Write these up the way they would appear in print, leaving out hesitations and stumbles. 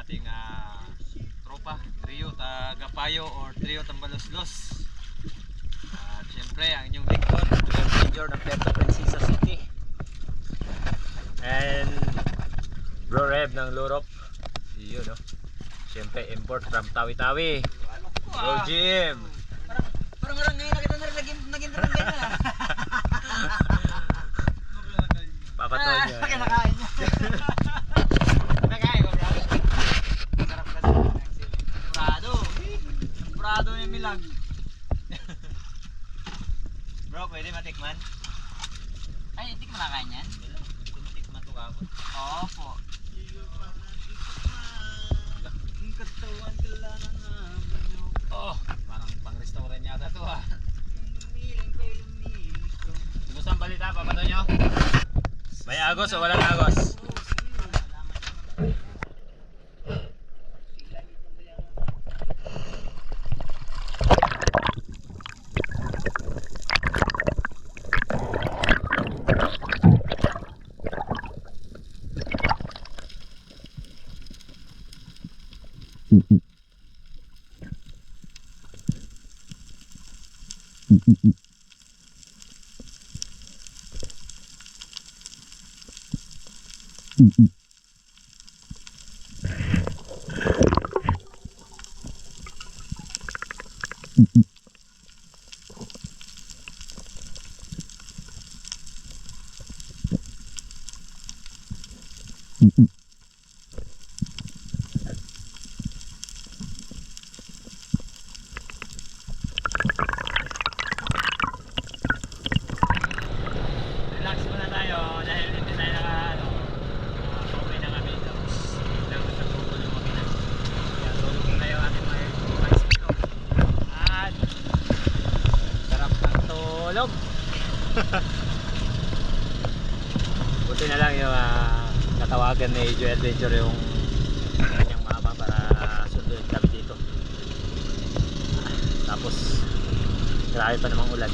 ating tropa, trio Tagapayo or trio Tambaloslos. At syempre ang inyong lingkod, Major ng Puerto Princesa City. And Bro Reb ng Lurop. Yun, no? Syempre import from Tawi-Tawi. Bro Jim. Parang ngayon na kita naging barangay na. Papatoy niya. Kinakain niya. Kinakain ko, bro. Sarap kasi. Prado yung milag. Bro, pwede matikman? Ay, hindi ka makakain yan? Tikman to kako. Oo po. Ang katawan ka lang Oh, parang pang-restaurant yata to ah. Lumiling ko, lumiling ko. Kumusta ang balita, papatoy nyo? May agos o walang agos? Relax muna tayo dahil hindi tayo okay na kami tapos lang nagtutulog yung makina. Kaya tulog na yung ating mga bicycle. At sarap ng tulog. Buti na lang yung natawagan ni Joy Adventure yung kanyang mama para sunduin kami dito. Tapos grabe pa namang ulan.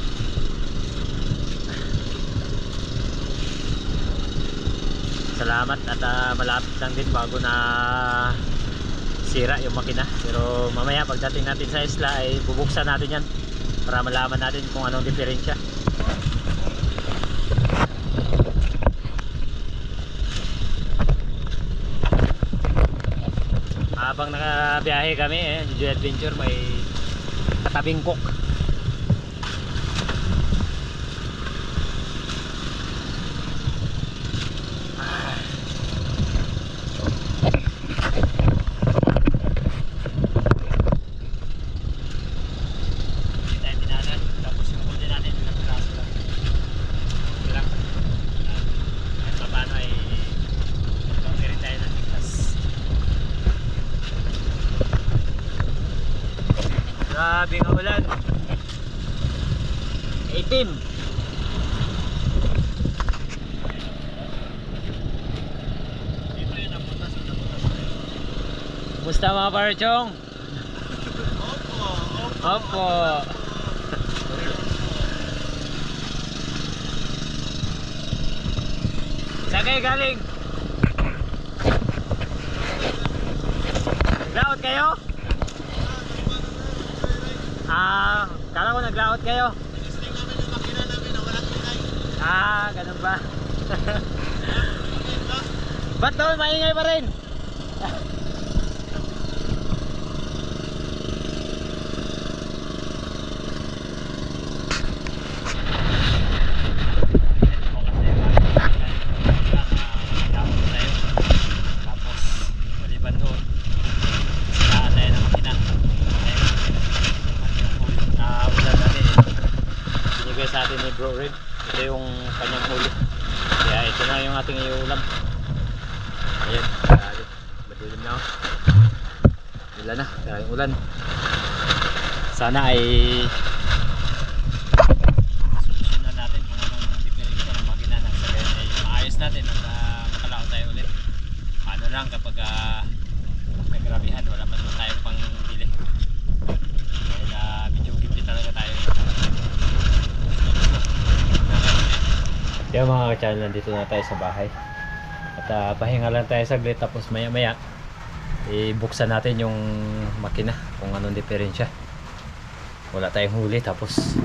Salamat at malapit lang din bago na sira yung makina. Pero mamaya pagdating natin sa isla ay bubuksan natin yan para malaman natin kung anong diferensya. Habang nakabiyahe kami Joy Adventure may katabing cook. Grabe nga ulan. Itim. Dito yun ang butas. Kumusta mga parchong? Opo. Saan kayo galing? Naglaot kayo? Kala ko naglaot kayo. Testing namin yung makina namin na walang ingay. Ganun ba? Ba't doon maingay pa rin? Sa atin ni Bro Red, ito yung kanyang huli. Kaya ito na yung ating iulam. Ayan, madilim na. Ulan na, kaya ulan. Sana ay solusyon na natin kung anong diferensya ng makina ng sakyan ay maayos natin at makalaot tayo ulit. Ano lang kapag nagrabihan, wala pa naman tayo pang bili. Kaya medyo gipit talaga tayo. Kaya mga ka-channel, nandito na tayo sa bahay at pahinga lang tayo saglit tapos maya maya ibuksan natin yung makina kung anong diferensya. Wala tayong huli, tapos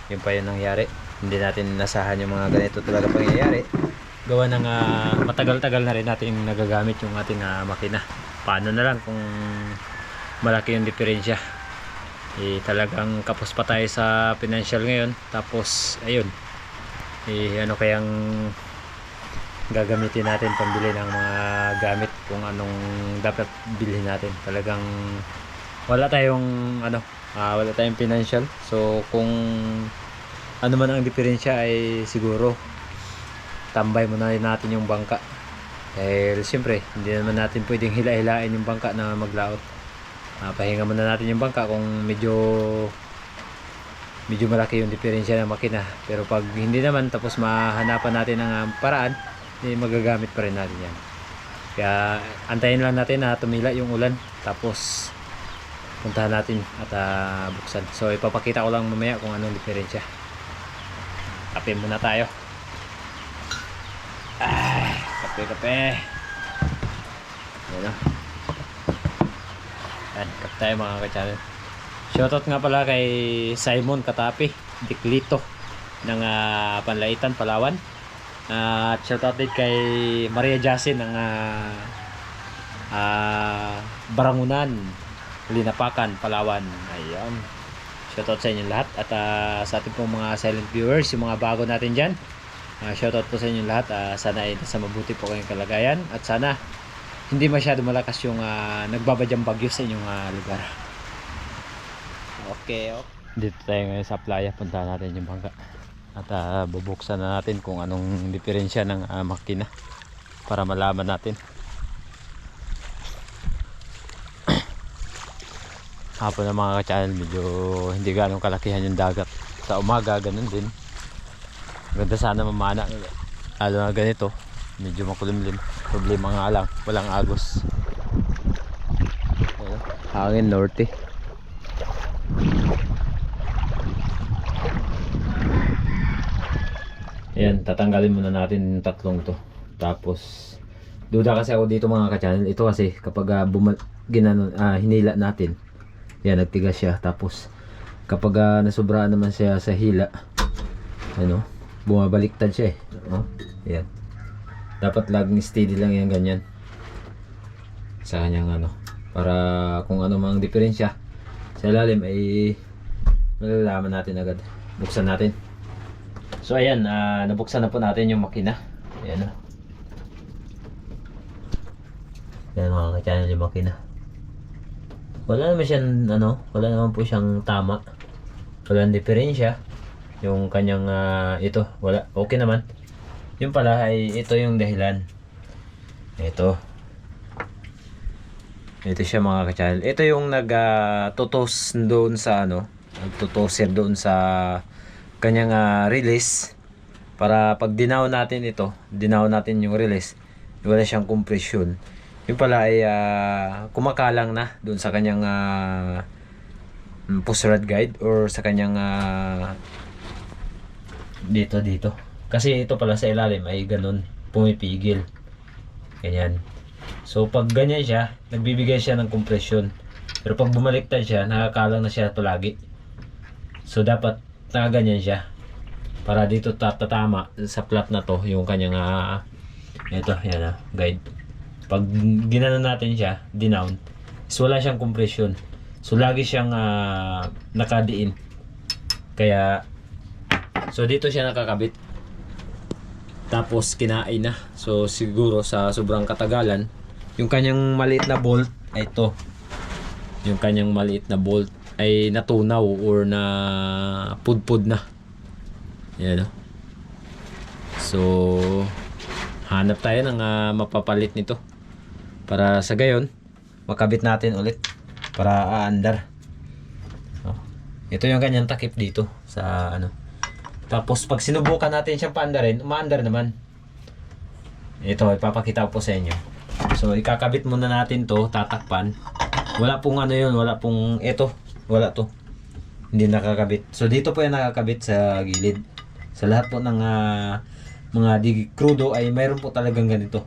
yun pa yung nangyari. Hindi natin nasahan yung mga ganito talaga pangyayari. Gawa ng matagal-tagal na rin natin nagagamit yung ating makina. Paano na lang kung malaki yung diferensya. Talagang kapos pa tayo sa financial ngayon. Tapos ayun, ano kayang gagamitin natin pambili ng mga gamit, kung anong dapat bilhin natin. Talagang wala tayong wala tayong financial. So kung ano man ang diferensya ay siguro tambay muna natin yung bangka. Dahil siyempre hindi naman natin pwedeng hila-hilain yung bangka na maglaot. Pahinga muna natin yung bangka kung medyo malaki yung diferensya ng makina. Pero pag hindi naman, tapos mahanapan natin ng paraan, magagamit pa rin natin yan. Kaya antayin lang natin na tumila yung ulan, tapos puntahan natin at buksan. So ipapakita ko lang mamaya kung anong diferensya. Kape muna tayo. Kape. Yan o. Yan, kape tayo mga ka-channel. Shoutout nga pala kay Simon Katapi Diklito ng Panlaitan, Palawan. At shoutout din kay Maria Jasin ng Barangunan, Linapakan, Palawan. Ayun. Shoutout sa inyo lahat. At sa ating pong mga silent viewers, yung mga bago natin dyan, shoutout po sa inyo lahat. Sana ay nasa mabuti po kayong kalagayan. At sana hindi masyado malakas yung nagbabadyang bagyo sa inyong lugar. Okay. Dito tayo ngayon sa playa. Puntahan natin yung bangka. At bubuksan na natin kung anong diferensya ng makina para malaman natin. Hapon na mga ka-channel, medyo hindi ganong kalakihan yung dagat. Sa umaga, ganun din. Ganda sana mamana. Lalo na ganito, medyo makulimlim. Problema nga lang, walang agos. Hangin norte. Ayan, tatanggalin muna natin yung tatlong to. Tapos duda kasi ako dito mga ka-channel. Ito kasi kapag hinila natin, yan, nagtigas siya. Tapos kapag nasobraan naman siya sa hila, bumabaliktad siya Ayan. Dapat laging steady lang yan, ganyan. Sa kanyang para kung ano mang diferensya sa ilalim ay malalaman natin agad. Buksan natin. So ayan, nabuksan na po natin yung makina. Ayan Ayan mga ka-channel, yung makina. Wala naman siyang wala naman po siyang tama. Walang diferensya. Yung kanyang ito, wala, okay naman. Yung pala ay ito yung dahilan. Ito siya mga ka-channel. Ito yung nagtutos doon sa nagtutoser doon sa kanyang release, para pag dinaw natin yung release, wala siyang compression. Yung pala ay kumakalang na doon sa kanyang push rod guide or sa kanyang dito. Kasi ito pala sa ilalim ay ganun, pumipigil. Ganyan. So pag ganyan siya, nagbibigay siya ng compression. Pero pag bumaliktad siya, nakakalang na siya palagi. So dapat ganyan siya para dito tatama sa flat na to yung kanyang guide. Pag ginanon natin siya, dinown, so wala siyang compression. So lagi siyang nakadiin. Kaya so dito siya nakakabit. Tapos kinain na. So siguro sa sobrang katagalan, yung kanyang maliit na bolt ay ito. Yung kanyang maliit na bolt ay natunaw or na pudpud na. Yan So hanap tayo ng mapapalit nito para sa gayon makabit natin ulit para aandar. Ito yung kanyang takip dito sa Tapos pag sinubukan natin siyang paandarin, umaandar naman. Ito ipapakita ko po sa inyo. So ikakabit muna natin to, tatakpan. Wala pong wala pong wala to. Hindi nakakabit. So dito po yan nakakabit sa gilid. Sa lahat po ng mga di crudo ay mayroon po talagang ganito.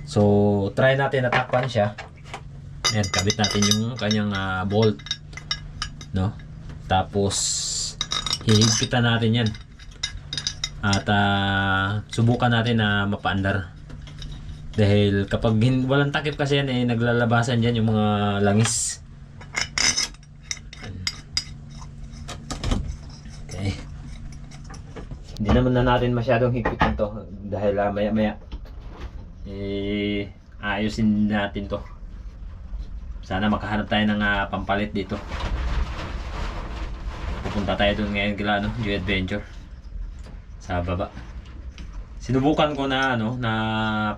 So try natin natakpan siya Ayan, kabit natin yung kanyang bolt, no? Tapos hihigpitan natin yan at subukan natin na mapaandar, dahil kapag walang takip kasi yan naglalabasan dyan yung mga langis. Okay, hindi naman na natin masyadong higpitan to, dahil maya maya ayusin natin to. Sana makahanap tayo ng pampalit dito. Pupunta tayo doon ngayon kila Joy Adventure sa baba. Sinubukan ko na na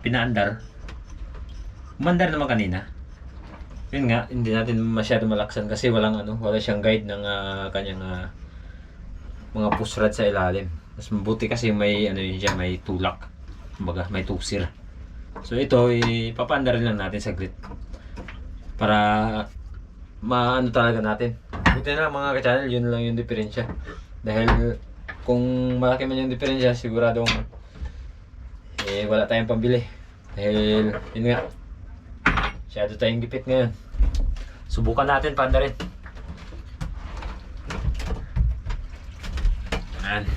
pinaandar. Umandar naman kanina. Yun nga, hindi natin masyado malaksan kasi wala siyang guide ng kanyang mga push rod sa ilalim. Mas mabuti kasi may yun siya, may tulak. Kumbaga, may tusir. So ito ipapaandar lang natin saglit para maano talaga natin. Buti na lang mga ka-channel, yun lang yung diferensya. Dahil kung malaki man yung diferensya, siguradong wala tayong pambili. Dahil yun nga, masyado tayong gipit ngayon. Subukan natin paandarin. Ayan.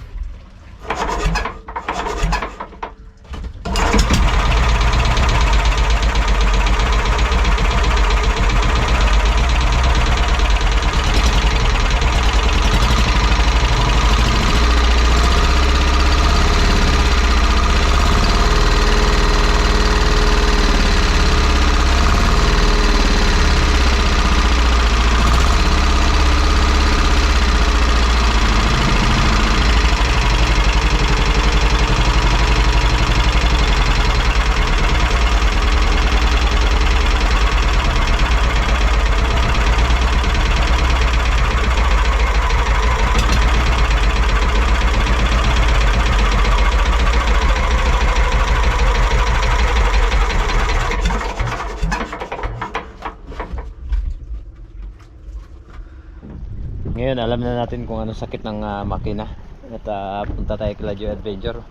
Ngayon alam na natin kung ano sakit ng makina at punta tayo kila Joy Adventure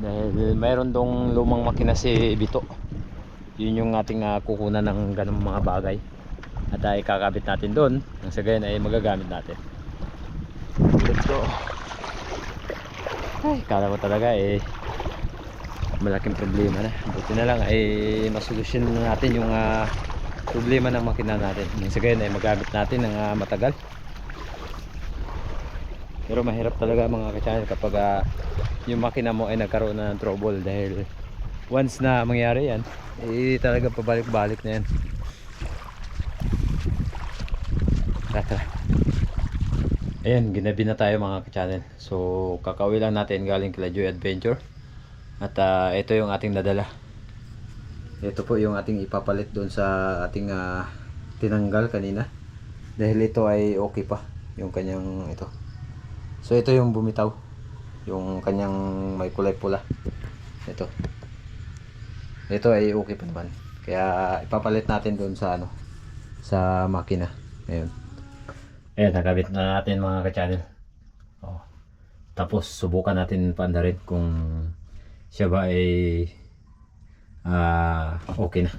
dahil mayroon dong lumang makina si Bito. Yun yung ating kukunan ng ganung mga bagay at ikakabit natin doon nang sa gayon ay magagamit natin. Let's go. Ay, kala ko talaga malaking problema na. Buti na lang ay masolusyon na natin yung problema ng makina natin. Nang sa gayon ay magamit natin ng matagal. Pero mahirap talaga mga ka-channel kapag yung makina mo ay nagkaroon na ng trouble, dahil once na mangyari yan talaga pabalik-balik na yan. Tara. Ayan, ginabi na tayo mga ka-channel. So kakauwi lang natin galing kila Joy Adventure at ito yung ating nadala. Ito po yung ating ipapalit doon sa ating tinanggal kanina, dahil ito ay okay pa yung kanyang ito. So ito yung bumitaw, yung kanyang may kulay pula. Ito ay okay pa naman. Kaya ipapalit natin doon sa sa makina. Ayun. Ayan, nakabit na natin mga ka-channel. Tapos subukan natin paandarin kung siya ba ay okay na.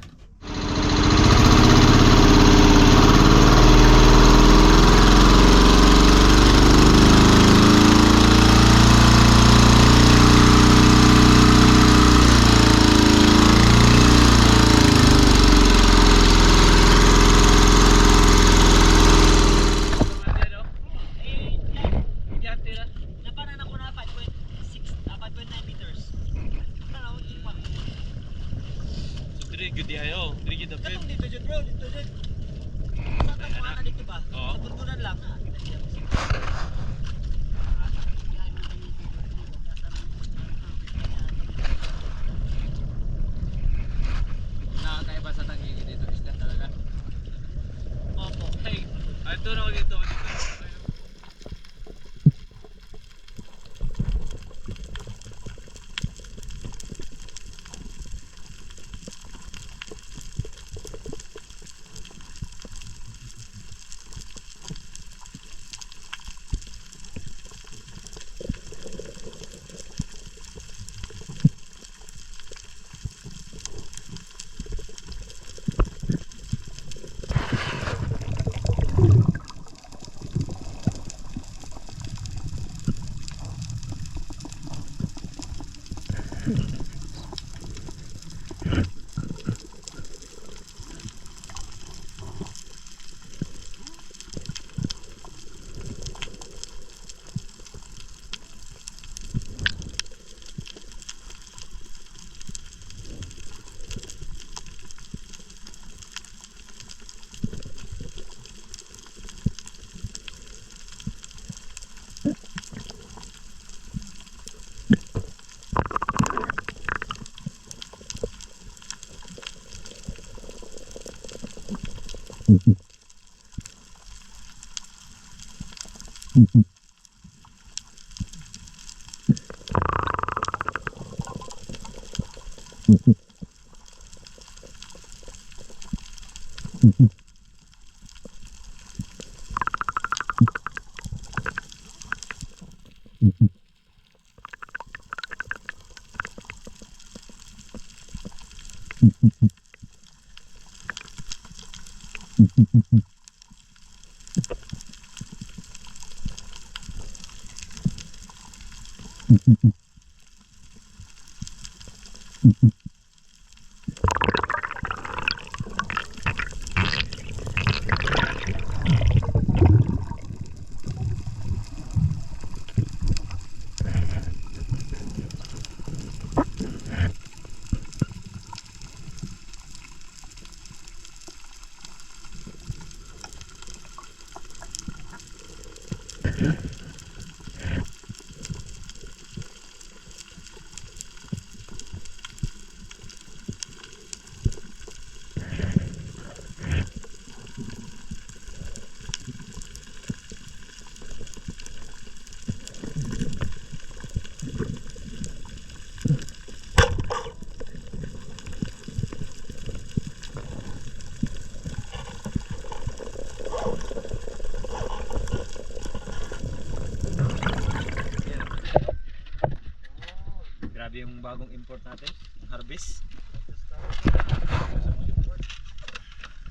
Grabe yung bagong import natin, harvest.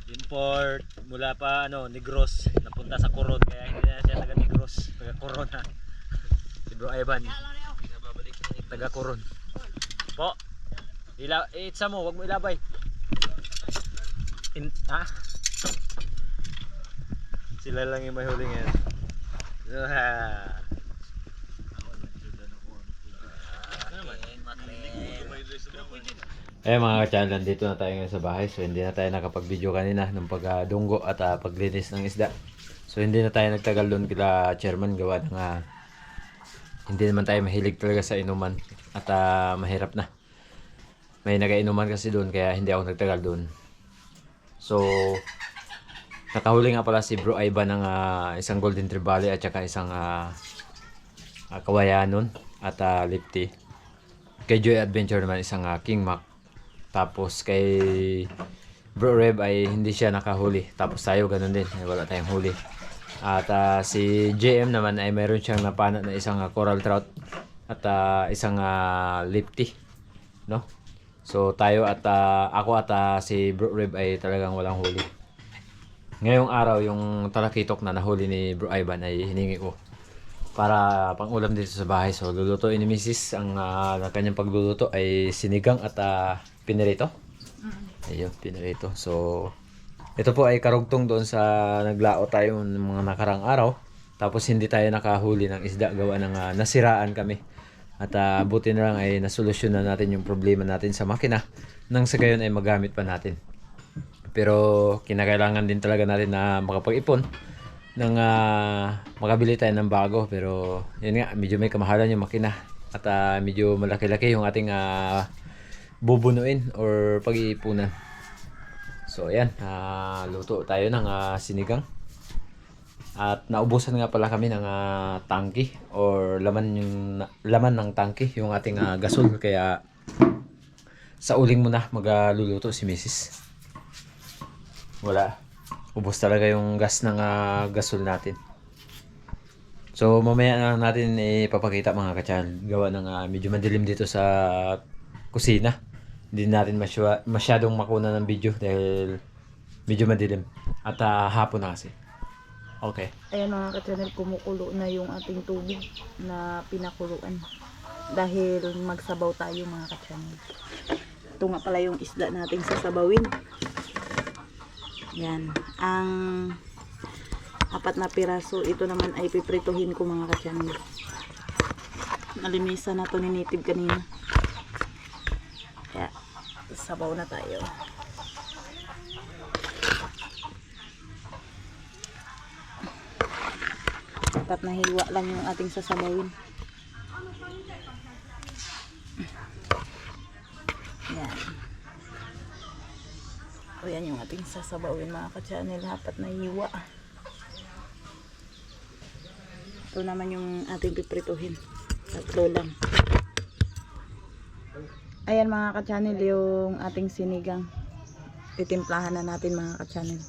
Import mula pa Negros, napunta sa Coron, kaya hindi na siya taga Negros, taga Coron na. Si Bro Ivan, taga Coron. Po, itsa mo, wag mo ilabay. Sila lang yung may huli ngayon. Mga ka-channel, nandito na tayo ngayon sa bahay. So hindi na tayo nakapag-video kanina ng pagdunggo at paglinis ng isda. So hindi na tayo nagtagal doon kila chairman, gawa ng hindi naman tayo mahilig talaga sa inuman at mahirap na. May nagainuman kasi doon kaya hindi ako nagtagal doon. So nakahuli nga pala si Bro Ivan ng isang Golden Trevally at saka isang Kawayanon at Lipty. Kay Joy Adventure naman isang King Mac. Tapos kay Bro Reb ay hindi siya nakahuli. Tapos tayo ganun din, ay wala tayong huli. At si JM naman ay meron siyang napana na isang coral trout at isang lipty, no? So tayo at ako at si Bro Reb ay talagang walang huli. Ngayong araw yung talakitok na nahuli ni Bro Ivan ay hiningi ko para pang ulam dito sa bahay. So lulutuin ni Mrs. Ang kanyang pagluluto ay sinigang at pinirito. Ayun, pinirito. So ito po ay karugtong doon sa naglao tayo ng mga nakarang araw. Tapos hindi tayo nakahuli ng isda gawa ng nasiraan kami. At buti na lang ay nasolusyon na natin yung problema natin sa makina nang sa gayon ay magamit pa natin. Pero kinakailangan din talaga natin na makapag-ipon ng makabili tayo ng bago. Pero yun nga, medyo may kamahalan yung makina at medyo malaki-laki yung ating bubunuin or pag-iipunan. So ayan, luto tayo ng sinigang. At naubusan nga pala kami ng tangki or laman ng tangki yung ating gasol, kaya sa uling muna magluluto si Mrs. Wala, ubos talaga yung gas ng gasol natin. So mamaya na natin ipapakita mga ka-channel, gawa ng medyo madilim dito sa kusina. Hindi natin masyadong makuna ng video dahil medyo madilim at hapon na kasi. Okay. Ayan mga ka-channel, kumukulo na yung ating tubig na pinakuluan. dahil magsabaw tayo mga ka-channel. Ito nga pala yung isda natin sasabawin. Yan. Ang 4 na piraso, ito naman ay piprituhin ko mga ka-channel. Nalinisan na to ni Native kanina. Kaya, sabaw na tayo. Dapat na hiwa lang yung ating sasabawin. Yan. O yan yung ating sasabawin mga ka-channel. Dapat na hiwa. Ito naman yung ating piprituhin. 3 lang. Ayan mga ka-channel yung ating sinigang. Titimplahan na natin mga ka-channel.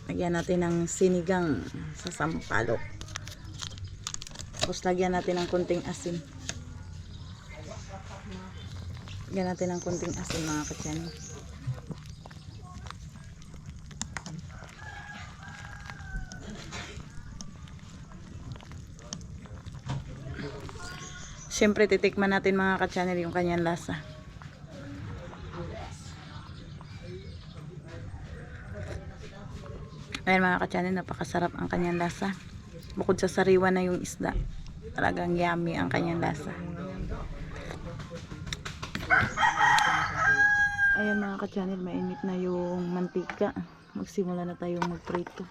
Lagyan natin ng sinigang sa sampalok. Tapos lagyan natin ng konting asin. Lagyan natin ng konting asin mga ka-channel. Siyempre titikman natin mga ka-channel yung kanyang lasa. Ayan mga ka-channel, napakasarap ang kanyang lasa. Bukod sa sariwa na yung isda, talagang yummy ang kanyang lasa. Ayan mga ka-channel, mainit na yung mantika. Magsimula na tayong magprito.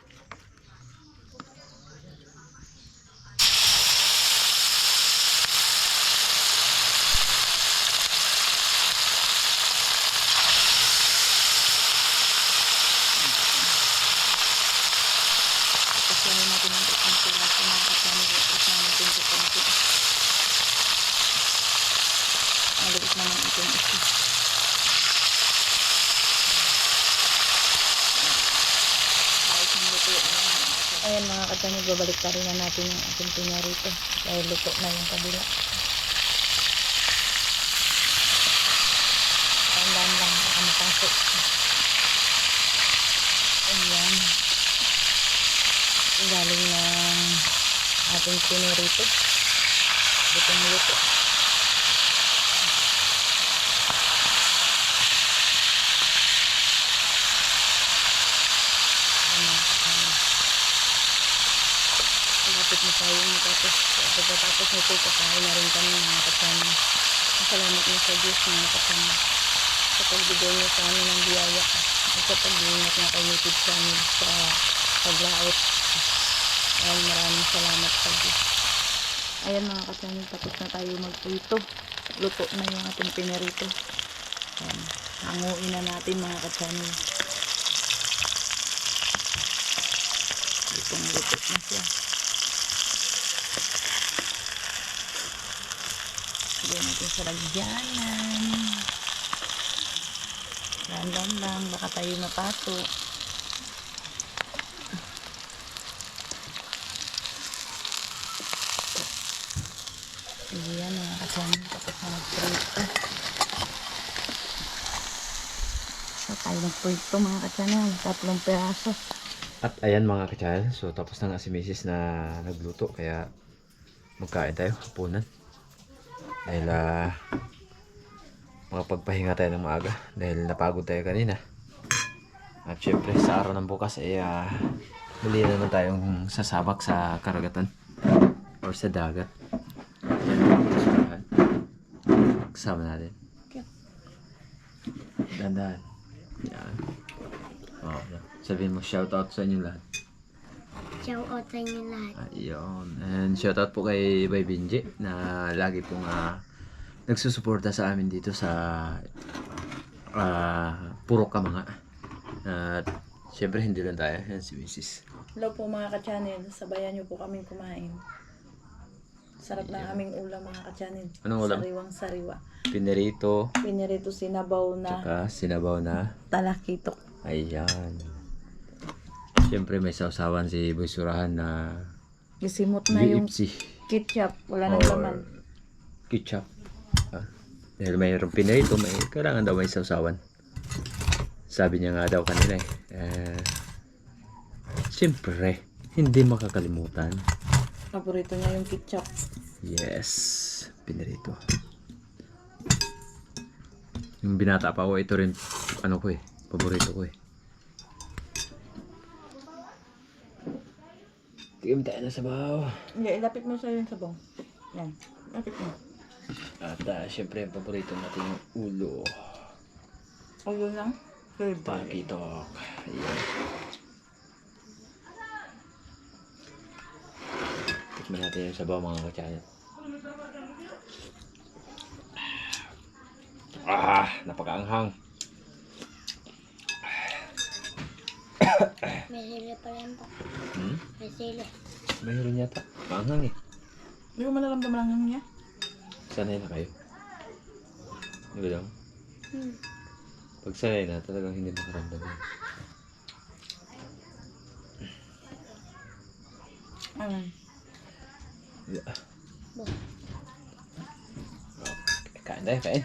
Kasyahin natin ang itong piraso mga ka-channel. Kasyahin natin sa konti. Malabit naman itong ito. Ayan mga ka-channel, babalik pa rin na natin yung ating pinarito. Dahil luto na yung kabila. Tandaan lang, baka mapasok. Ayan. Galing ng ating pinarito. Lutong luto. Lapit na tayo matapos. Pagkatapos nito, kakain na rin kami mga ka-channel. Salamat na sa Diyos mga ka-channel. Sa pagbigay niyo sa amin ng biyaya. At sa pag-iingat na kay YouTube channel sa paglaot. Ayan, maraming salamat sa Diyos. Ayan mga ka-channel, tapos na tayo magprito. Luto na yung ating pinarito. Ayan, hanguin na natin mga ka-channel. Lutong luto na siya. Lagyan natin sa lagyanan. Landan lang, baka tayo mapato. Ayan mga ka-channel, tapos na magprito. So tayo magprito mga ka-channel, 3 piraso. At ayan mga ka-channel, so tapos na nga si Mrs. na nagluto, kaya magkain tayo, hapunan. Dahil makapagpahinga tayo ng maaga dahil napagod tayo kanina. At syempre sa araw ng bukas ay muli na naman tayong sasabak sa karagatan or sa dagat. Kasama natin. Dandan. Yan. Oh, sabihin mo shoutout sa inyo lahat. Shoutout sa inyo lahat. Ayun. And shoutout po kay Bay Binji na lagi pong nagsusuporta sa amin dito sa Puro Kamanga. At syempre hindi lang tayo. Yan si Mrs. Hello po mga ka-channel, sabayan niyo po kaming kumain. Sarap ng aming ulam mga ka-channel. Anong ulam? Sariwang sariwa. Pinirito. Pinirito sinabaw na Tsaka sinabaw na. talakitok. Ayan. Syempre may sausawan si Boy Surahan na Isimot na yung UFC ketchup. Wala nang or laman. ketchup. Dahil mayroong pinirito, may kailangan daw may sausawan. Sabi niya nga daw kanina syempre hindi makakalimutan. Paborito niya yung ketchup. Yes, pinirito. Yung binata pa ako, ito rin, ano ko paborito ko Tigam tayo na sabaw. Hindi, ilapit mo sa'yo yung sabong. Yan. Ilapit mo. At syempre, paborito natin yung ulo. O yun lang. Favorite. Pakitok. Ayan. Tikman natin yung sabaw mga kachanat. Napakaanghang. May sili pa rin po. Hmm? May sili. Mayroon yata. Maanghang Hindi ko malaramdaman lang niya. Sanay na kayo. Di ba lang? Hmm. Pag sanay na, talagang hindi makaramdam yan. Yeah. Bo. Okay, kain tayo, kain.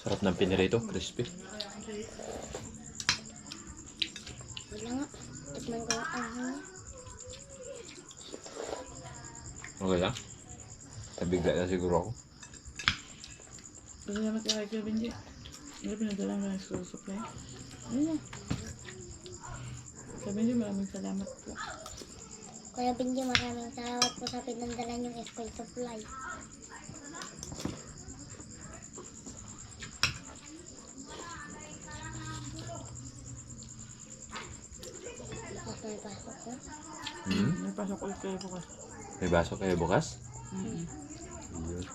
Sarap ng pinirito, crispy. Wala nga. Tikman ko ang ahang niya. Okay lang. Nabigla na siguro ako. Salamat ka kay Kuya Benji. Hindi pinadala ka ng school supply. Ayun na. Kuya Benji, maraming salamat po. Kuya Benji, maraming salamat po sa pinandala niyong school supply. Bukas may pasok ko. May pasok ulit kayo bukas. May baso kayo bukas? Mm-hmm. Yun.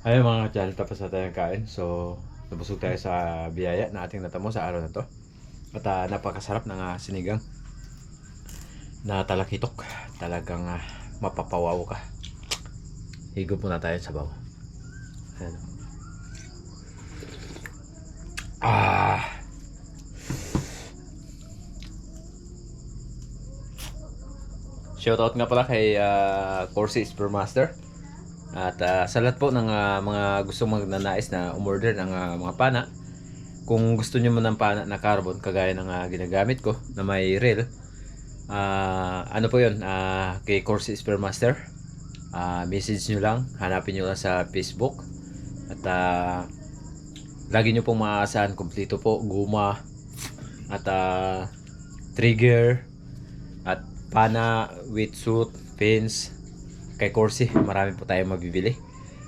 Ayun mga ka-channel, tapos na tayong kain. So, nabusog tayo sa biyaya na ating natamo sa araw na to. At napakasarap ng sinigang na talakitok. Talagang mapapawaw ka. Higop muna tayo sa baw. Ayan. Shoutout nga pala kay Corsi Supermaster. At sa lahat po ng mga gustong magnanais na umorder ng mga pana, kung gusto nyo man ng pana na carbon kagaya ng ginagamit ko na may reel, ano po yun, kay Corsi Supermaster, message nyo lang, hanapin nyo lang sa Facebook. At lagi nyo pong maaasahan, kumpleto po, guma at trigger at pana, wetsuit, pins. Kay Corsi, marami po tayong mabibili.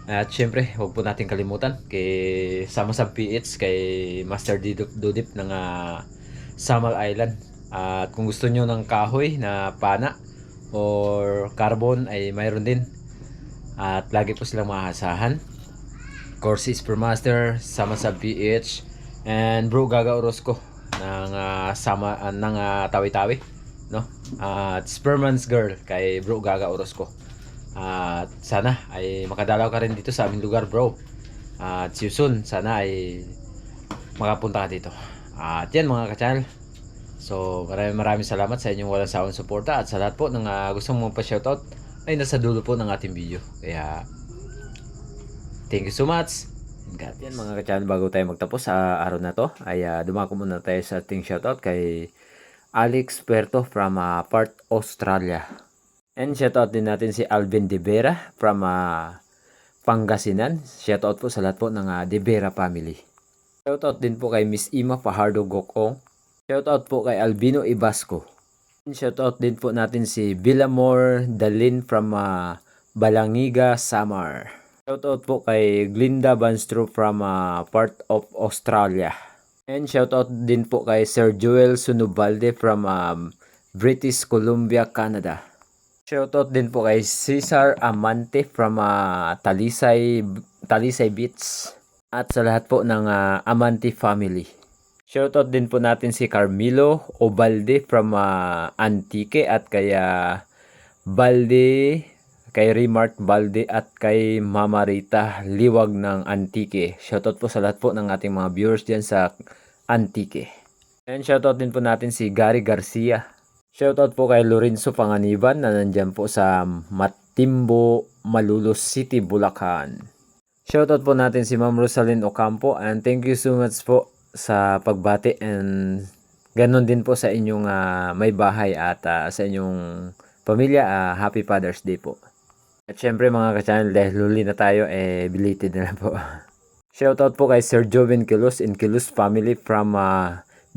At syempre, huwag po natin kalimutan kay Samasab PH, kay Master Dudip ng Samal Island. At kung gusto nyo ng kahoy na pana or carbon ay mayroon din. At lagi po silang maasahan. Corsi Supermaster, Samasab PH, and Bro Gaga Orozco ng Tawi-Tawi, no? At Sperman's Girl kay Bro Gaga Orozco. At sana ay makadalaw ka rin dito sa aming lugar, bro. At see you soon. Sana ay makapunta ka dito. At yan mga ka-channel. So maraming salamat sa inyong walang sawang suporta. At sa lahat po ng gustong mong pa-shoutout ay nasa dulo po ng ating video. Kaya thank you so much. Yan mga ka-channel, bago tayo magtapos sa araw na to ay dumako muna tayo sa ating shoutout kay Alex Puerto from Perth, Australia. And shoutout din natin si Alvin De Vera from Pangasinan. Shoutout po sa lahat po ng De Vera family. Shoutout din po kay Miss Ima Fajardo Gokong. Shoutout po kay Albino Ibasco. And shoutout din po natin si Villamor Dalin from Balangiga, Samar. Shoutout po kay Glinda Banstro from part of Australia. And shoutout din po kay Sir Joel Sunubalde from British Columbia, Canada. Shoutout din po kay Cesar Amante from Talisay Beach at sa lahat po ng Amante family. Shoutout din po natin si Carmelo Obalde from Antique at kaya Balde, kay Remark Balde at kay Mama Rita Liwag ng Antique. Shoutout po sa lahat po ng ating mga viewers dyan sa Antique. And shoutout din po natin si Gary Garcia. Shoutout po kay Lorenzo Panganiban na nandyan po sa Matimbo, Malolos City, Bulacan. Shoutout po natin si Ma'am Rosalyn Ocampo and thank you so much po sa pagbati and ganon din po sa inyong may bahay at sa inyong pamilya. Happy Father's Day po. At syempre mga ka-channel, dahil huli na tayo, belated na lang po. Shoutout po kay Sir Joven Kilos and Kilos family from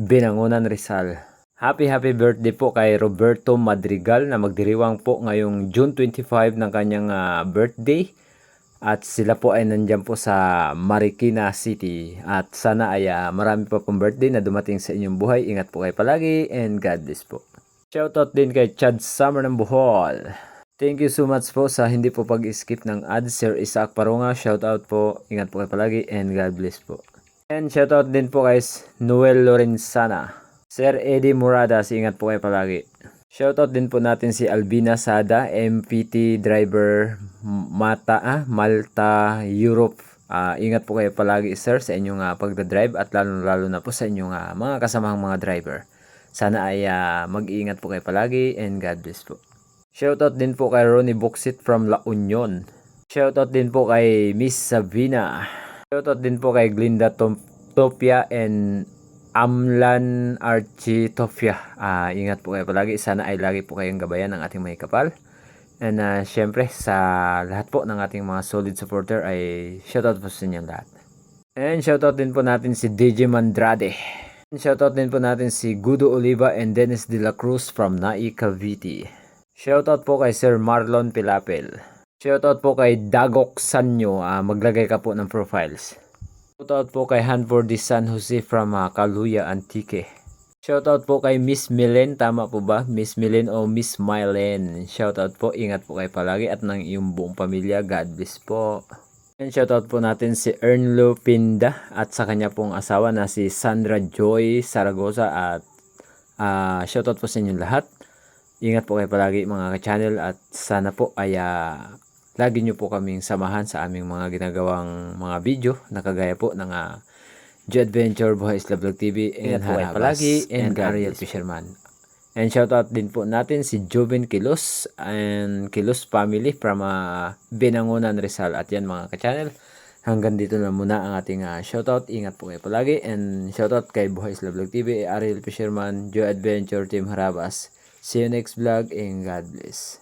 Binangonan, Rizal. Happy birthday po kay Roberto Madrigal na magdiriwang po ngayong June 25 ng kanyang birthday. At sila po ay nandyan po sa Marikina City. At sana ay marami pa pong birthday na dumating sa inyong buhay. Ingat po kayo palagi and God bless po. Shoutout din kay Chad Summer ng Bohol. Thank you so much po sa hindi po pag-skip ng ads. Sir Isaac Parunga, shoutout po. Ingat po kayo palagi and God bless po. And shoutout din po kay Noel Lorenzana. Sir Eddie Muradas, ingat po kayo palagi. Shoutout din po natin si Albina Sada, MPT driver Malta, Europe. Ingat po kayo palagi sir sa inyong pagdadrive at lalo na po sa inyong mga kasamang mga driver. Sana ay mag-iingat po kayo palagi and God bless po. Shoutout din po kay Ronnie Boxit from La Union. Shoutout din po kay Miss Sabina. Shoutout din po kay Glinda Topia and Amlan Archie Tofia. Ingat po kayo palagi. Sana ay lagi po kayong gabayan ng ating mga kapal. And syempre sa lahat po ng ating mga solid supporter ay shoutout po sa inyo lahat. And shoutout din po natin si DJ Mandrade. And shoutout din po natin si Gudo Oliva and Dennis De La Cruz from Nai, Cavite. Shoutout po kay Sir Marlon Pilapel. Shoutout po kay Dagok Sanyo. Maglagay ka po ng profiles. Shoutout po kay Hanford San Jose from Kaluya, Antique. Shoutout po kay Miss Milen, tama po ba? Miss Milen o Miss Mylen. Shoutout po, ingat po kayo palagi at ng iyong buong pamilya. God bless po. And shoutout po natin si Ernlo Pinda at sa kanya pong asawa na si Sandra Joy Saragosa at shoutout po sa inyong lahat. Ingat po kayo palagi mga ka-channel at sana po ay lagi nyo po kaming samahan sa aming mga ginagawang mga video na kagaya po ng Joe Adventure, Buhay Isla Vlog TV and Harabas palagi and Ariel Fisherman. And shoutout din po natin si Joven Kilos and Kilos family from Binangonan, Rizal. At yan mga ka-channel, hanggang dito na muna ang ating shoutout. Ingat po kayo palagi and shoutout kay Buhay Isla Vlog TV, Ariel Fisherman, Joe Adventure, Team Harabas. See you next vlog and God bless.